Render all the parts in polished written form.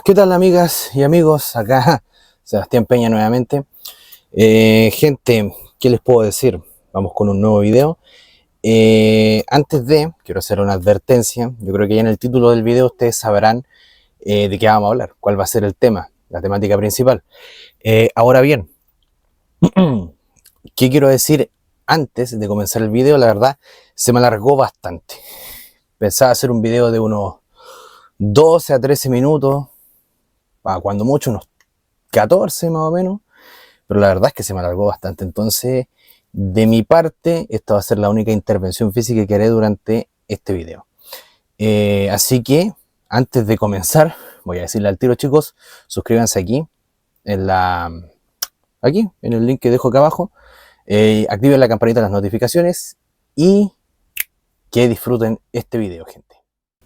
¿Qué tal, amigas y amigos? Acá Sebastián Peña nuevamente. Gente, ¿qué les puedo decir? Vamos con un nuevo video. Quiero hacer una advertencia. Yo creo que ya en el título del video ustedes sabrán de qué vamos a hablar, cuál va a ser el tema, la temática principal. Ahora bien, ¿qué quiero decir antes de comenzar el video? La verdad, se me alargó bastante. Pensaba hacer un video de unos 12 a 13 minutos, cuando mucho unos 14 más o menos, pero la verdad es que se me alargó bastante. Entonces, de mi parte, esta va a ser la única intervención física que haré durante este video. Así que, antes de comenzar, voy a decirle al tiro, chicos, suscríbanse aquí, en el link que dejo acá abajo, activen la campanita de las notificaciones y que disfruten este video, gente.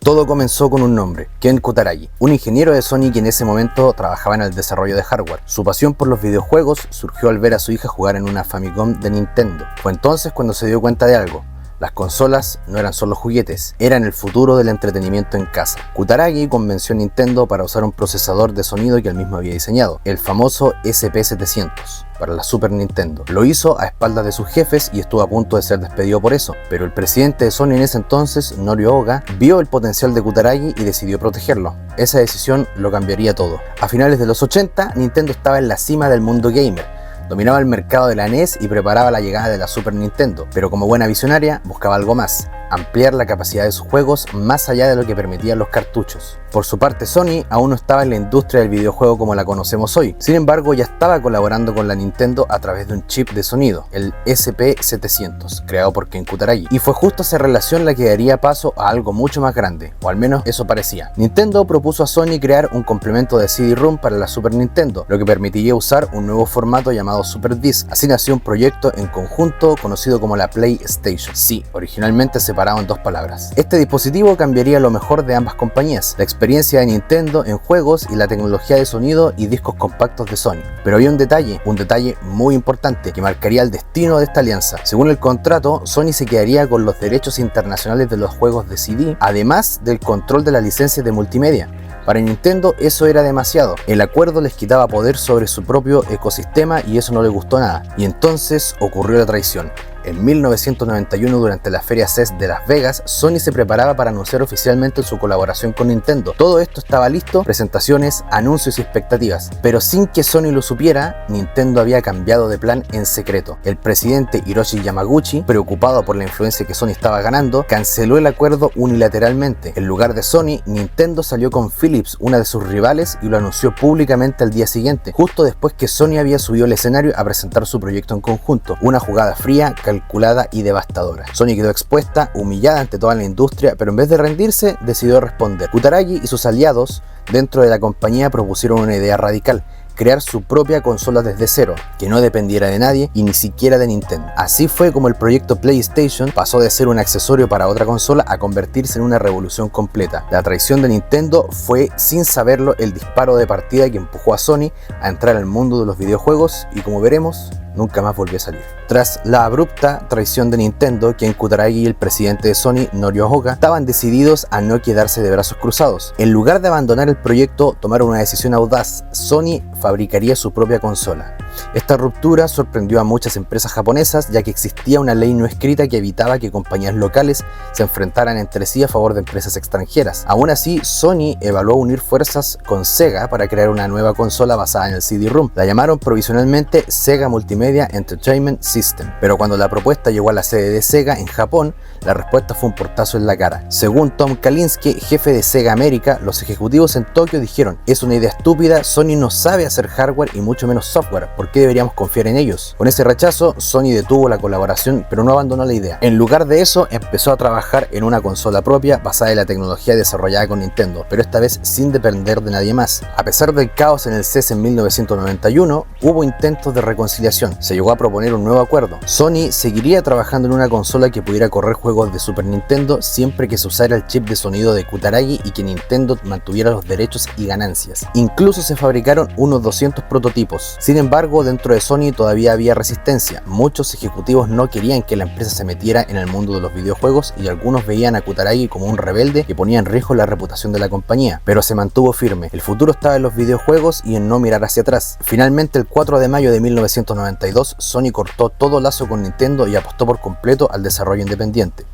Todo comenzó con un nombre, Ken Kutaragi, un ingeniero de Sony que en ese momento trabajaba en el desarrollo de hardware. Su pasión por los videojuegos surgió al ver a su hija jugar en una Famicom de Nintendo. Fue entonces cuando se dio cuenta de algo. Las consolas no eran solo juguetes, eran el futuro del entretenimiento en casa. Kutaragi convenció a Nintendo para usar un procesador de sonido que él mismo había diseñado, el famoso SP700, para la Super Nintendo. Lo hizo a espaldas de sus jefes y estuvo a punto de ser despedido por eso, pero el presidente de Sony en ese entonces, Norio Oga, vio el potencial de Kutaragi y decidió protegerlo. Esa decisión lo cambiaría todo. A finales de los 80, Nintendo estaba en la cima del mundo gamer. Dominaba el mercado de la NES y preparaba la llegada de la Super Nintendo, pero como buena visionaria buscaba algo más, ampliar la capacidad de sus juegos más allá de lo que permitían los cartuchos. Por su parte, Sony aún no estaba en la industria del videojuego como la conocemos hoy. Sin embargo, ya estaba colaborando con la Nintendo a través de un chip de sonido, el SP700, creado por Ken Kutaragi. Y fue justo esa relación la que daría paso a algo mucho más grande, o al menos eso parecía. Nintendo propuso a Sony crear un complemento de CD-ROM para la Super Nintendo, lo que permitiría usar un nuevo formato llamado Super Disc. Así nació un proyecto en conjunto conocido como la PlayStation. Sí, originalmente separado en dos palabras. Este dispositivo cambiaría lo mejor de ambas compañías, la experiencia de Nintendo en juegos y la tecnología de sonido y discos compactos de Sony. Pero había un detalle muy importante que marcaría el destino de esta alianza. Según el contrato, Sony se quedaría con los derechos internacionales de los juegos de CD, además del control de las licencias de multimedia. Para Nintendo eso era demasiado. El acuerdo les quitaba poder sobre su propio ecosistema y eso no le gustó nada. Y entonces ocurrió la traición. En 1991, durante la Feria CES de Las Vegas, Sony se preparaba para anunciar oficialmente su colaboración con Nintendo. Todo esto estaba listo, presentaciones, anuncios y expectativas. Pero sin que Sony lo supiera, Nintendo había cambiado de plan en secreto. El presidente Hiroshi Yamaguchi, preocupado por la influencia que Sony estaba ganando, canceló el acuerdo unilateralmente. En lugar de Sony, Nintendo salió con Philips, una de sus rivales, y lo anunció públicamente al día siguiente, justo después que Sony había subido al escenario a presentar su proyecto en conjunto. Una jugada fría, calculada y devastadora. Sony quedó expuesta, humillada ante toda la industria, pero en vez de rendirse, decidió responder. Kutaragi y sus aliados dentro de la compañía propusieron una idea radical: crear su propia consola desde cero, que no dependiera de nadie y ni siquiera de Nintendo. Así fue como el proyecto PlayStation pasó de ser un accesorio para otra consola a convertirse en una revolución completa. La traición de Nintendo fue, sin saberlo, el disparo de partida que empujó a Sony a entrar al mundo de los videojuegos y, como veremos, nunca más volvió a salir. Tras la abrupta traición de Nintendo, Ken Kutaragi y el presidente de Sony, Norio Oga, estaban decididos a no quedarse de brazos cruzados. En lugar de abandonar el proyecto, tomaron una decisión audaz: Sony fabricaría su propia consola. Esta ruptura sorprendió a muchas empresas japonesas, ya que existía una ley no escrita que evitaba que compañías locales se enfrentaran entre sí a favor de empresas extranjeras. Aún así, Sony evaluó unir fuerzas con Sega para crear una nueva consola basada en el CD-ROM. La llamaron provisionalmente Sega Multimedia Entertainment System, pero cuando la propuesta llegó a la sede de Sega en Japón, la respuesta fue un portazo en la cara. Según Tom Kalinske, jefe de Sega América, los ejecutivos en Tokio dijeron: es una idea estúpida, Sony no sabe hacer hardware y mucho menos software, ¿por qué deberíamos confiar en ellos? Con ese rechazo, Sony detuvo la colaboración, pero no abandonó la idea. En lugar de eso, empezó a trabajar en una consola propia basada en la tecnología desarrollada con Nintendo, pero esta vez sin depender de nadie más. A pesar del caos en el CES en 1991, hubo intentos de reconciliación. Se llegó a proponer un nuevo acuerdo. Sony seguiría trabajando en una consola que pudiera correr juegos de Super Nintendo siempre que se usara el chip de sonido de Kutaragi y que Nintendo mantuviera los derechos y ganancias. Incluso se fabricaron unos 200 prototipos. Sin embargo, embargo, dentro de Sony todavía había resistencia. Muchos ejecutivos no querían que la empresa se metiera en el mundo de los videojuegos y algunos veían a Kutaragi como un rebelde que ponía en riesgo la reputación de la compañía, pero se mantuvo firme. El futuro estaba en los videojuegos y en no mirar hacia atrás. Finalmente, el 4 de mayo de 1992, Sony cortó todo lazo con Nintendo y apostó por completo al desarrollo independiente.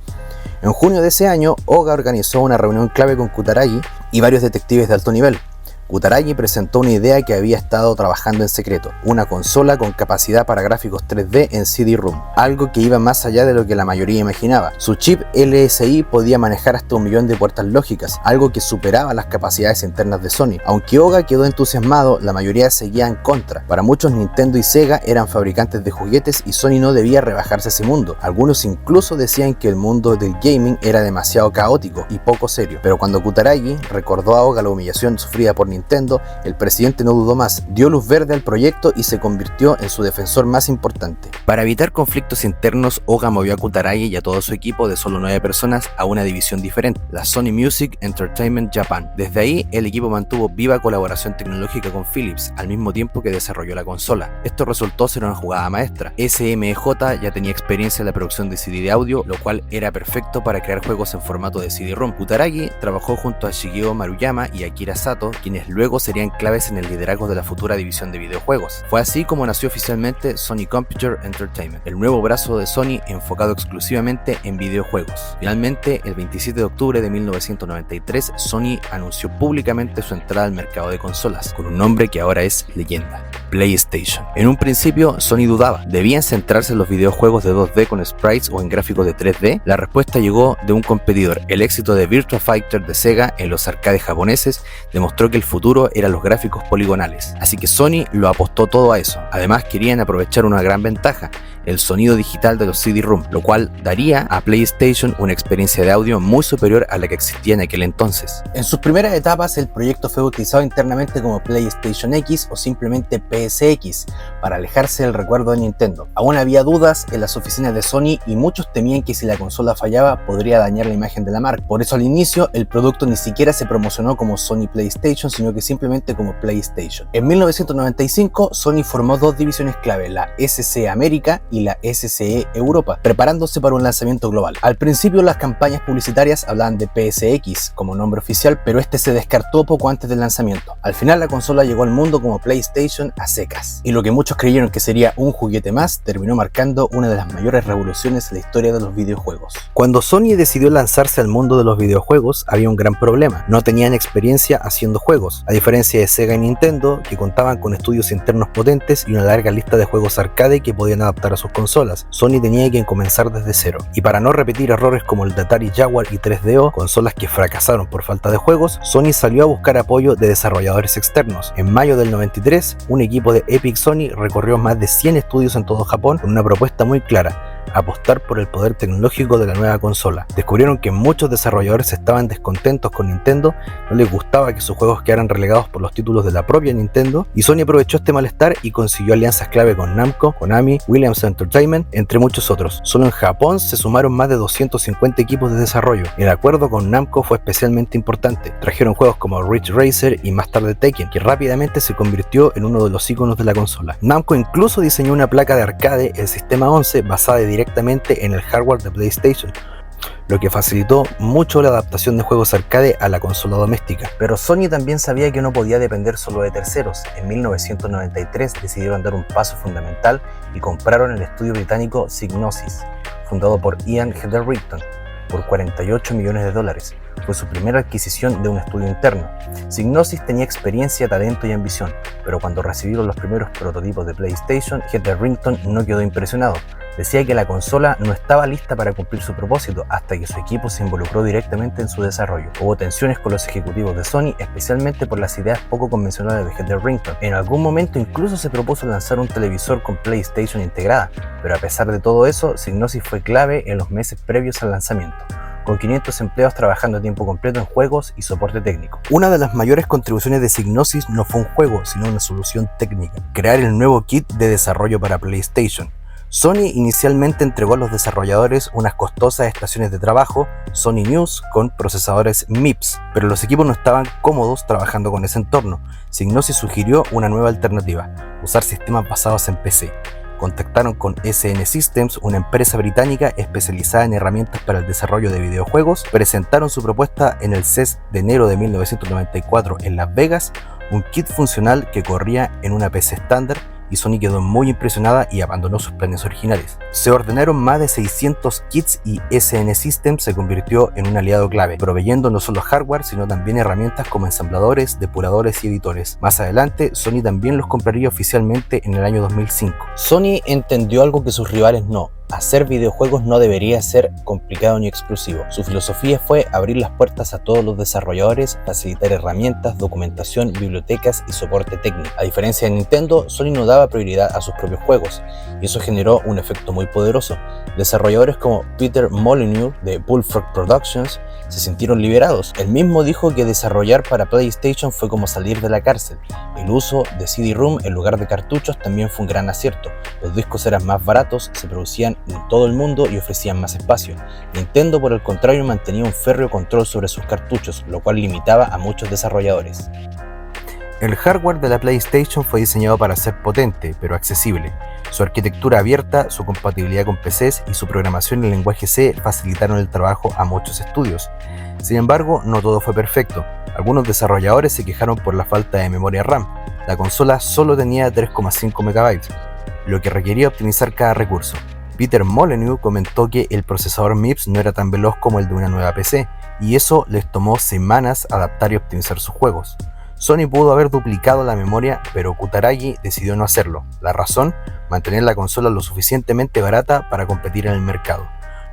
En junio de ese año, Oga organizó una reunión clave con Kutaragi y varios detectives de alto nivel. Kutaragi presentó una idea que había estado trabajando en secreto, una consola con capacidad para gráficos 3D en CD-ROM, algo que iba más allá de lo que la mayoría imaginaba. Su chip LSI podía manejar hasta 1 millón de puertas lógicas, algo que superaba las capacidades internas de Sony. Aunque Oga quedó entusiasmado, la mayoría seguía en contra. Para muchos, Nintendo y Sega eran fabricantes de juguetes y Sony no debía rebajarse a ese mundo. Algunos incluso decían que el mundo del gaming era demasiado caótico y poco serio. Pero cuando Kutaragi recordó a Oga la humillación sufrida por Nintendo, el presidente no dudó más, dio luz verde al proyecto y se convirtió en su defensor más importante. Para evitar conflictos internos, Oga movió a Kutaragi y a todo su equipo de solo 9 personas a una división diferente, la Sony Music Entertainment Japan. Desde ahí, el equipo mantuvo viva colaboración tecnológica con Philips, al mismo tiempo que desarrolló la consola. Esto resultó ser una jugada maestra. SMEJ ya tenía experiencia en la producción de CD de audio, lo cual era perfecto para crear juegos en formato de CD-ROM. Kutaragi trabajó junto a Shigeo Maruyama y Akira Sato, quienes luego serían claves en el liderazgo de la futura división de videojuegos. Fue así como nació oficialmente Sony Computer Entertainment, el nuevo brazo de Sony enfocado exclusivamente en videojuegos. Finalmente, el 27 de octubre de 1993, Sony anunció públicamente su entrada al mercado de consolas, con un nombre que ahora es leyenda: PlayStation. En un principio, Sony dudaba, ¿debían centrarse en los videojuegos de 2D con sprites o en gráficos de 3D? La respuesta llegó de un competidor. El éxito de Virtua Fighter de Sega en los arcades japoneses demostró que el futuro eran los gráficos poligonales, así que Sony lo apostó todo a eso. Además, querían aprovechar una gran ventaja: el sonido digital de los CD-ROM, lo cual daría a PlayStation una experiencia de audio muy superior a la que existía en aquel entonces. En sus primeras etapas, el proyecto fue utilizado internamente como PlayStation X o simplemente PSX, para alejarse del recuerdo de Nintendo. Aún había dudas en las oficinas de Sony y muchos temían que si la consola fallaba podría dañar la imagen de la marca. Por eso al inicio el producto ni siquiera se promocionó como Sony PlayStation, sino que simplemente como PlayStation. En 1995, Sony formó 2 divisiones clave, la SC América y la SCE Europa, preparándose para un lanzamiento global. Al principio, las campañas publicitarias hablaban de PSX como nombre oficial, pero este se descartó poco antes del lanzamiento. Al final, la consola llegó al mundo como PlayStation a secas, y lo que muchos creyeron que sería un juguete más terminó marcando una de las mayores revoluciones en la historia de los videojuegos. Cuando Sony decidió lanzarse al mundo de los videojuegos, había un gran problema: no tenían experiencia haciendo juegos, a diferencia de Sega y Nintendo, que contaban con estudios internos potentes y una larga lista de juegos arcade que podían adaptar a sus consolas. Sony tenía que comenzar desde cero, y para no repetir errores como el de Atari Jaguar y 3DO, consolas que fracasaron por falta de juegos, Sony salió a buscar apoyo de desarrolladores externos. En mayo del 93, un equipo de Epic Sony recorrió más de 100 estudios en todo Japón con una propuesta muy clara: apostar por el poder tecnológico de la nueva consola. Descubrieron que muchos desarrolladores estaban descontentos con Nintendo, no les gustaba que sus juegos quedaran relegados por los títulos de la propia Nintendo, y Sony aprovechó este malestar y consiguió alianzas clave con Namco, Konami, Williams Entertainment, entre muchos otros. Solo en Japón se sumaron más de 250 equipos de desarrollo. El acuerdo con Namco fue especialmente importante. Trajeron juegos como Ridge Racer y más tarde Tekken, que rápidamente se convirtió en uno de los iconos de la consola. Namco incluso diseñó una placa de arcade, el Sistema 11, basada directamente en el hardware de PlayStation, lo que facilitó mucho la adaptación de juegos arcade a la consola doméstica. Pero Sony también sabía que no podía depender solo de terceros. En 1993 decidieron dar un paso fundamental y compraron el estudio británico Psygnosis, fundado por Ian Hetherington, por $48 millones. Fue su primera adquisición de un estudio interno. Psygnosis tenía experiencia, talento y ambición, pero cuando recibieron los primeros prototipos de PlayStation, Hetherington no quedó impresionado. Decía que la consola no estaba lista para cumplir su propósito hasta que su equipo se involucró directamente en su desarrollo. Hubo tensiones con los ejecutivos de Sony, especialmente por las ideas poco convencionales de Hetherington. En algún momento incluso se propuso lanzar un televisor con PlayStation integrada, pero a pesar de todo eso, Psygnosis fue clave en los meses previos al lanzamiento, con 500 empleados trabajando a tiempo completo en juegos y soporte técnico. Una de las mayores contribuciones de Psygnosis no fue un juego, sino una solución técnica: crear el nuevo kit de desarrollo para PlayStation. Sony inicialmente entregó a los desarrolladores unas costosas estaciones de trabajo, Sony News, con procesadores MIPS, pero los equipos no estaban cómodos trabajando con ese entorno. Psygnosis sugirió una nueva alternativa: usar sistemas basados en PC. Contactaron con SN Systems, una empresa británica especializada en herramientas para el desarrollo de videojuegos. Presentaron su propuesta en el CES de enero de 1994 en Las Vegas, un kit funcional que corría en una PC estándar, y Sony quedó muy impresionada y abandonó sus planes originales. Se ordenaron más de 600 kits y SN Systems se convirtió en un aliado clave, proveyendo no solo hardware sino también herramientas como ensambladores, depuradores y editores. Más adelante, Sony también los compraría oficialmente en el año 2005. Sony entendió algo que sus rivales no: hacer videojuegos no debería ser complicado ni exclusivo. Su filosofía fue abrir las puertas a todos los desarrolladores, facilitar herramientas, documentación, bibliotecas y soporte técnico. A diferencia de Nintendo, Sony no daba prioridad a sus propios juegos, y eso generó un efecto muy poderoso. Desarrolladores como Peter Molyneux de Bullfrog Productions se sintieron liberados. Él mismo dijo que desarrollar para PlayStation fue como salir de la cárcel. El uso de CD-ROM en lugar de cartuchos también fue un gran acierto. Los discos eran más baratos, se producían en todo el mundo y ofrecían más espacio. Nintendo, por el contrario, mantenía un férreo control sobre sus cartuchos, lo cual limitaba a muchos desarrolladores. El hardware de la PlayStation fue diseñado para ser potente, pero accesible. Su arquitectura abierta, su compatibilidad con PCs y su programación en lenguaje C facilitaron el trabajo a muchos estudios. Sin embargo, no todo fue perfecto. Algunos desarrolladores se quejaron por la falta de memoria RAM. La consola solo tenía 3,5 MB, lo que requería optimizar cada recurso. Peter Molyneux comentó que el procesador MIPS no era tan veloz como el de una nueva PC, y eso les tomó semanas adaptar y optimizar sus juegos. Sony pudo haber duplicado la memoria, pero Kutaragi decidió no hacerlo. La razón: mantener la consola lo suficientemente barata para competir en el mercado.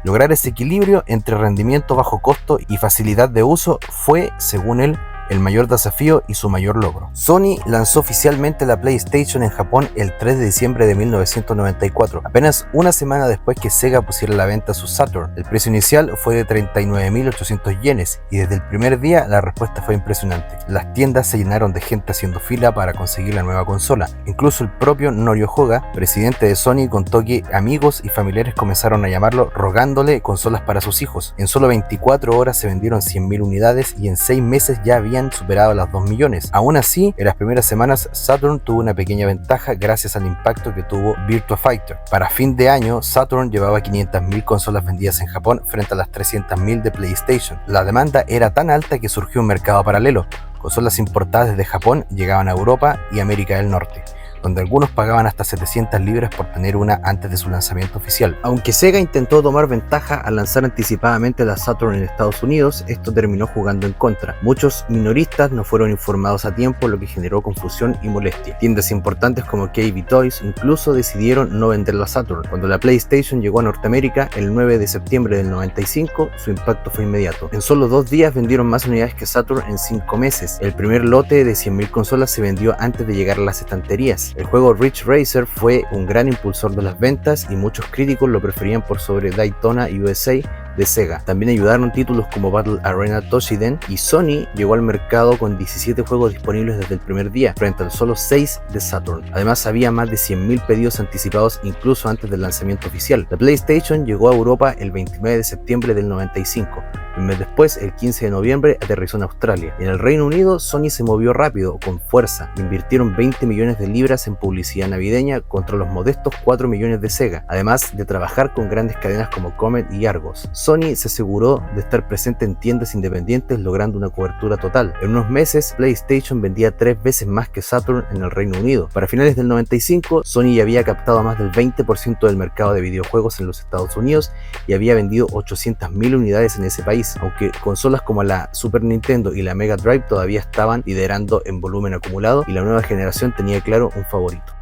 Lograr ese equilibrio entre rendimiento bajo costo y facilidad de uso fue, según él, el mayor desafío y su mayor logro. Sony lanzó oficialmente la PlayStation en Japón el 3 de diciembre de 1994, apenas una semana después que Sega pusiera a la venta su Saturn. El precio inicial fue de 39.800 yenes y desde el primer día la respuesta fue impresionante. Las tiendas se llenaron de gente haciendo fila para conseguir la nueva consola. Incluso el propio Norio Hoga, presidente de Sony, contó que amigos y familiares comenzaron a llamarlo rogándole consolas para sus hijos. En solo 24 horas se vendieron 100.000 unidades y en 6 meses ya habían superado las 2 millones. Aún así, en las primeras semanas Saturn tuvo una pequeña ventaja gracias al impacto que tuvo Virtua Fighter. Para fin de año, Saturn llevaba 500.000 consolas vendidas en Japón frente a las 300.000 de PlayStation. La demanda era tan alta que surgió un mercado paralelo. Consolas importadas desde Japón llegaban a Europa y América del Norte, donde algunos pagaban hasta 700 libras por tener una antes de su lanzamiento oficial. Aunque Sega intentó tomar ventaja al lanzar anticipadamente la Saturn en Estados Unidos, esto terminó jugando en contra. Muchos minoristas no fueron informados a tiempo, lo que generó confusión y molestia. Tiendas importantes como KB Toys incluso decidieron no vender la Saturn. Cuando la PlayStation llegó a Norteamérica el 9 de septiembre del 95, su impacto fue inmediato. En solo 2 días vendieron más unidades que Saturn en 5 meses. El primer lote de 100.000 consolas se vendió antes de llegar a las estanterías. El juego Ridge Racer fue un gran impulsor de las ventas y muchos críticos lo preferían por sobre Daytona USA de Sega. También ayudaron títulos como Battle Arena Toshiden, y Sony llegó al mercado con 17 juegos disponibles desde el primer día, frente a solo 6 de Saturn. Además, había más de 100.000 pedidos anticipados incluso antes del lanzamiento oficial. La PlayStation llegó a Europa el 29 de septiembre del 95. Un mes después, el 15 de noviembre, aterrizó en Australia. En el Reino Unido, Sony se movió rápido, con fuerza. Invirtieron 20 millones de libras en publicidad navideña contra los modestos 4 millones de Sega, además de trabajar con grandes cadenas como Comet y Argos. Sony se aseguró de estar presente en tiendas independientes, logrando una cobertura total. En unos meses, PlayStation vendía 3 veces más que Saturn en el Reino Unido. Para finales del 95, Sony ya había captado más del 20% del mercado de videojuegos en los Estados Unidos y había vendido 800.000 unidades en ese país, aunque consolas como la Super Nintendo y la Mega Drive todavía estaban liderando en volumen acumulado y la nueva generación tenía claro un favorito.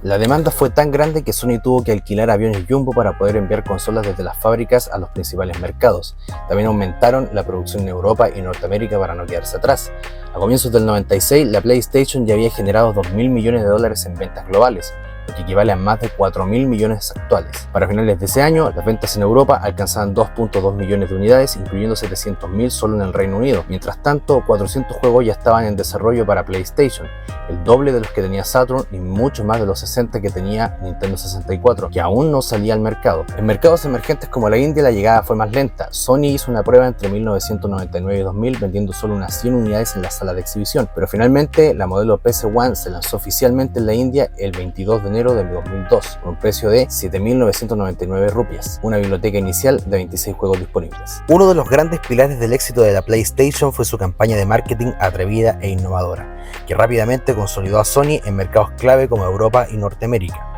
La demanda fue tan grande que Sony tuvo que alquilar aviones Jumbo para poder enviar consolas desde las fábricas a los principales mercados. También aumentaron la producción en Europa y Norteamérica para no quedarse atrás. A comienzos del 96, la PlayStation ya había generado $2.000 millones en ventas globales, lo que equivale a más de 4.000 millones actuales. Para finales de ese año, las ventas en Europa alcanzaban 2.2 millones de unidades, incluyendo 700.000 solo en el Reino Unido. Mientras tanto, 400 juegos ya estaban en desarrollo para PlayStation, el doble de los que tenía Saturn y mucho más de los 60 que tenía Nintendo 64, que aún no salía al mercado. En mercados emergentes como la India, la llegada fue más lenta. Sony hizo una prueba entre 1999 y 2000 vendiendo solo unas 100 unidades en la sala de exhibición, pero finalmente la modelo PS1 se lanzó oficialmente en la India el 22 de enero de 2002 con un precio de 7.999 rupias, una biblioteca inicial de 26 juegos disponibles. Uno de los grandes pilares del éxito de la PlayStation fue su campaña de marketing atrevida e innovadora, que rápidamente consolidó a Sony en mercados clave como Europa y Norteamérica.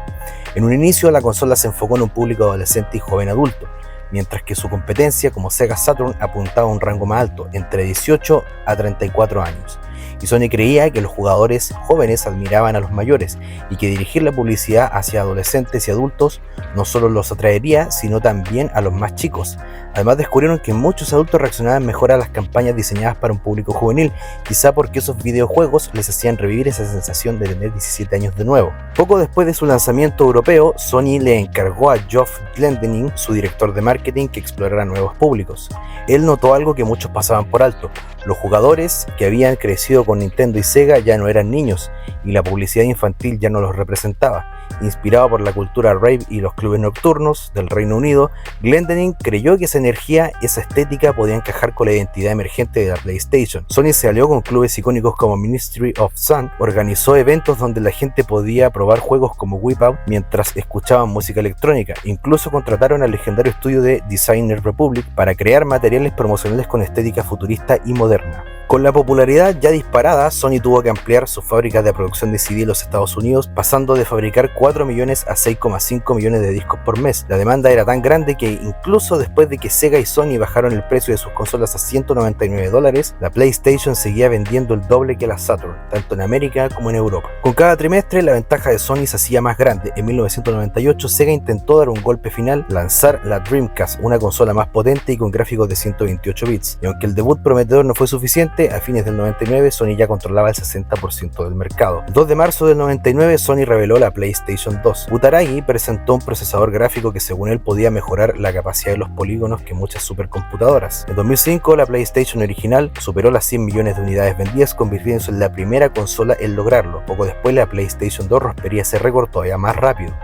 En un inicio, la consola se enfocó en un público adolescente y joven adulto, mientras que su competencia como Sega Saturn apuntaba a un rango más alto, entre 18 a 34 años. Y Sony creía que los jugadores jóvenes admiraban a los mayores y que dirigir la publicidad hacia adolescentes y adultos no solo los atraería, sino también a los más chicos. Además descubrieron que muchos adultos reaccionaban mejor a las campañas diseñadas para un público juvenil, quizá porque esos videojuegos les hacían revivir esa sensación de tener 17 años de nuevo. Poco después de su lanzamiento europeo, Sony le encargó a Geoff Glendinning, su director de marketing, que explorara nuevos públicos. Él notó algo que muchos pasaban por alto: los jugadores que habían crecido con Nintendo y Sega ya no eran niños, y la publicidad infantil ya no los representaba. Inspirado por la cultura rave y los clubes nocturnos del Reino Unido, Glendinning creyó que esa energía, esa estética podía encajar con la identidad emergente de la PlayStation. Sony se alió con clubes icónicos como Ministry of Sound, organizó eventos donde la gente podía probar juegos como Whip Out mientras escuchaban música electrónica. Incluso contrataron al legendario estudio de Designer Republic para crear materiales promocionales con estética futurista y moderna. Con la popularidad ya disparada, Sony tuvo que ampliar sus fábricas de producción de CD en los Estados Unidos, pasando de fabricar 4 millones a 6,5 millones de discos por mes. La demanda era tan grande que incluso después de que Sega y Sony bajaron el precio de sus consolas a $199, la PlayStation seguía vendiendo el doble que la Saturn, tanto en América como en Europa. Con cada trimestre, la ventaja de Sony se hacía más grande. En 1998, Sega intentó dar un golpe final, lanzar la Dreamcast, una consola más potente y con gráficos de 128 bits. Y aunque el debut prometedor no fue suficiente, a fines del 99 Sony ya controlaba el 60% del mercado. El 2 de marzo del 99 Sony reveló la PlayStation 2. Kutaragi presentó un procesador gráfico que según él podía mejorar la capacidad de los polígonos que muchas supercomputadoras. En 2005 la PlayStation original superó las 100 millones de unidades vendidas, convirtiéndose en la primera consola en lograrlo. Poco después la PlayStation 2 rompería ese récord todavía más rápido.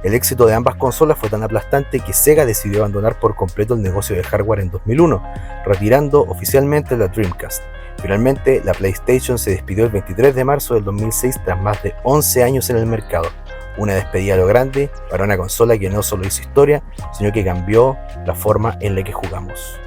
El éxito de ambas consolas fue tan aplastante que Sega decidió abandonar por completo el negocio de hardware en 2001, retirando oficialmente la Dreamcast. Finalmente, la PlayStation se despidió el 23 de marzo del 2006 tras más de 11 años en el mercado. Una despedida a lo grande para una consola que no solo hizo historia, sino que cambió la forma en la que jugamos.